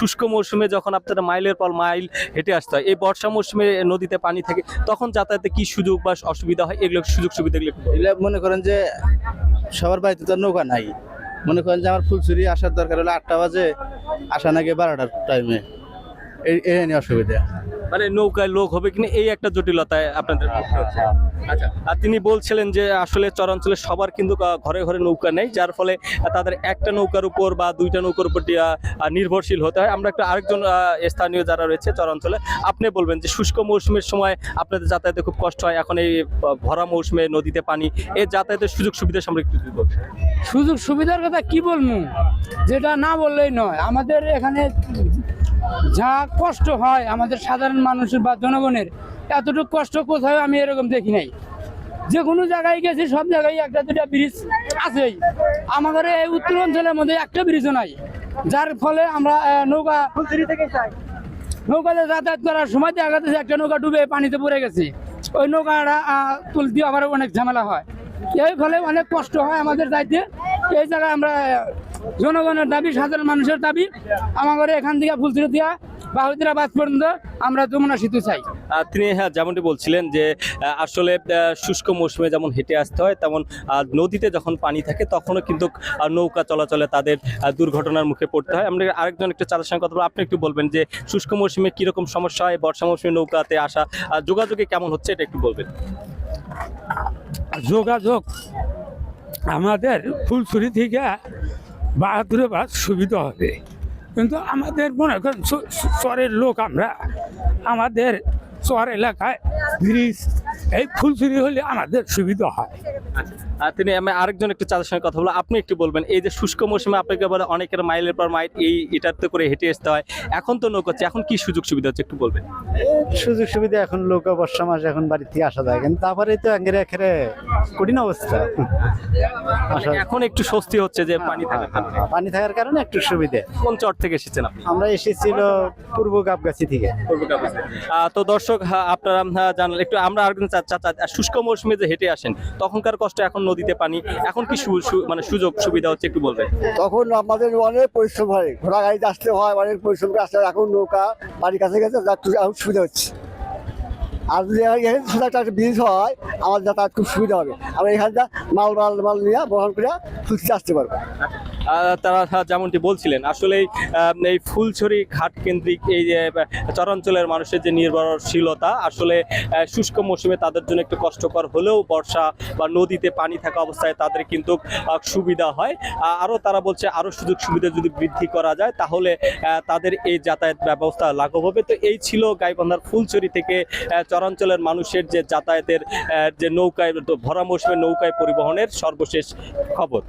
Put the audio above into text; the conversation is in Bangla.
শুষ্ক মৌসুমে যখন আপনারা মাইলের পর মাইল হেঁটে আসতে হয়, এই বর্ষা মৌসুমে নদীতে পানি থাকে, তখন যাতায়াতে কি সুযোগ বা অসুবিধা হয়, এগুলো সুযোগ সুবিধা এগুলো একটু বলুন। এগুলো মনে করেন যে সবার বাড়িতে তো নৌকা নাই। মনে করেন যে আমার ফুলছড়ি আসার দরকার হলে 8টা বাজে, আসা নাকি 12টার টাইমে, এই নিয়ে অসুবিধা। মানে নৌকায় লোক হবে কিনা এই একটা জটিলতায় আপনাদের পড়তে হচ্ছে। আচ্ছা, আর তিনি বলছিলেন যে আসলে চরাঞ্চলে সবার কিন্তু ঘরে ঘরে নৌকা নেই, যার ফলে তাদের একটা নৌকার উপর বা দুইটা নৌকার উপর নির্ভরশীল হতে হয়। আমরা একটা আরেকজন স্থানীয় যারা রয়েছে চরাঞ্চলে, আপনি বলবেন যে শুষ্ক মৌসুমের সময় আপনাদের যাতায়াতে খুব কষ্ট হয়, এখন এই ভরা মৌসুমে নদীতে পানি, এই যাতায়াতের সুযোগ সুবিধা সম্পর্কে একটু যদি বলবেন। সুযোগ সুবিধার কথা কি বলবো, যেটা না বললেই নয়। আমাদের এখানে যা কষ্ট হয় আমাদের সাধারণ মানুষের বা জনগণের, এতটুকু কষ্ট কোথাও আমি এরকম দেখি নাই। যে কোনো জায়গায় গেছি, সব জায়গায় একটা দুটা ব্রিজ আছেই। আমাদের এই উত্তর অঞ্চলের মধ্যে একটা ব্রিজও নাই, যার ফলে আমরা নৌকাতে যাতায়াত করার সময় দেখা যাচ্ছে একটা নৌকা ডুবে পানিতে পড়ে গেছে, ওই নৌকাটা তুলতে আবার অনেক ঝামেলা হয়। এই ফলে অনেক কষ্ট হয় আমাদের যাইতে। এই জায়গায় আমরা জনগণের দাবি, সাধারণ মানুষের দাবি, আমাদের এখান থেকে ফুলছড়ি দিয়া বাহুদিরাবাদ পর্যন্ত আমরা যমুনা সেতু চাই। তিনি যেমনটি বলছিলেন যে আসলে শুষ্ক মৌসুমে যেমন হেঁটে আসতে হয়, তেমন নদীতে যখন পানি থাকে তখনও কিন্তু নৌকা চলাচলে তাদের দুর্ঘটনার মুখে পড়তে হয়। আমরা আরেকজন একটু চাঁদের সঙ্গে কথা বলবো, আপনি একটু বলবেন যে শুষ্ক মৌসুমে কীরকম সমস্যা হয়, বর্ষা মৌসুমে নৌকাতে আসা যোগাযোগে কেমন হচ্ছে, এটা একটু বলবেন। যোগাযোগ আমাদের ফুলছড়ি থেকে বাহাদুরাবাদ সুবিধা হবে, কিন্তু আমাদের মনে করেন চরের লোক আমরা, আমাদের চর এলাকায় ব্রিজ এই ফুলছড়ি হলে আমাদের সুবিধা হয়। তিনি আমি আরেকজন একটু চাঁদের সঙ্গে কথা বলবো, আপনি একটু বলবেন এই যে শুষ্ক মৌসুমে আপনাকে বলে অনেকের মাইলের পর মাইল এটাতে করে হেঁটে আসতে হয়, এখন তো নৌকা হচ্ছে, এখন কি সুযোগ সুবিধা হচ্ছে একটু বলবেন। সুযোগ সুবিধা এখন নৌকা বর্ষা মাসে এখন বাড়ি থেকে আসা যায়, কিন্তু তারপরে তো একেবারে কঠিন অবস্থা। এখন একটু স্বস্তি হচ্ছে যে পানি থাকার কারণে। পানি থাকার কারণে একটু সুবিধা। কোন চর থেকে এসেছেন আপনি? আমরা এসেছিল পূর্ব গাবগাছি থেকে। তো দর্শক, আপনারা জানলেন একটু। আমরা আরেকজন শুষ্ক মৌসুমে যে হেঁটে আসেন তখনকার কষ্ট, এখন নদীতে পানি, এখন কি মানে সুযোগ সুবিধা হচ্ছে একটু বলবেন। তখন আমাদের অনেক পরিশ্রম হয়, ঘোড়া গাড়িতে আসতে হয়, অনেক পরিশ্রম করে আসতে হয়। এখন নৌকা বাড়ির কাছে গেছে, এখন সুবিধা হচ্ছে। আর যদি সোজা একটা ব্রিজ হয়, আমাদের যাতায়াত খুব সুবিধা হবে। আমরা এখানটা মাল নিয়ে বহন করে ফুলছড়ি আসতে পারবো। তারা যেমনটি বলছিলেন, আসলে এই ফুলছড়ি ঘাট কেন্দ্রিক এই যে চরাঞ্চলের মানুষের যে নির্ভরশীলতা, আসলে শুষ্ক মৌসুমে তাদের জন্য একটু কষ্টকর হলেও বর্ষা বা নদীতে পানি থাকা অবস্থায় তাদের কিন্তু সুবিধা হয়। আরও তারা বলছে আরও সুযোগ সুবিধা যদি বৃদ্ধি করা যায় তাহলে তাদের এই যাতায়াত ব্যবস্থা লাঘব হবে। তো এই ছিল গাইবান্ধার ফুলছড়ি থেকে চরাঞ্চলের মানুষের যে যাতায়াতের যে নৌকায় ভরা মৌসুমে নৌকায় পরিবহনের সর্বশেষ খবর।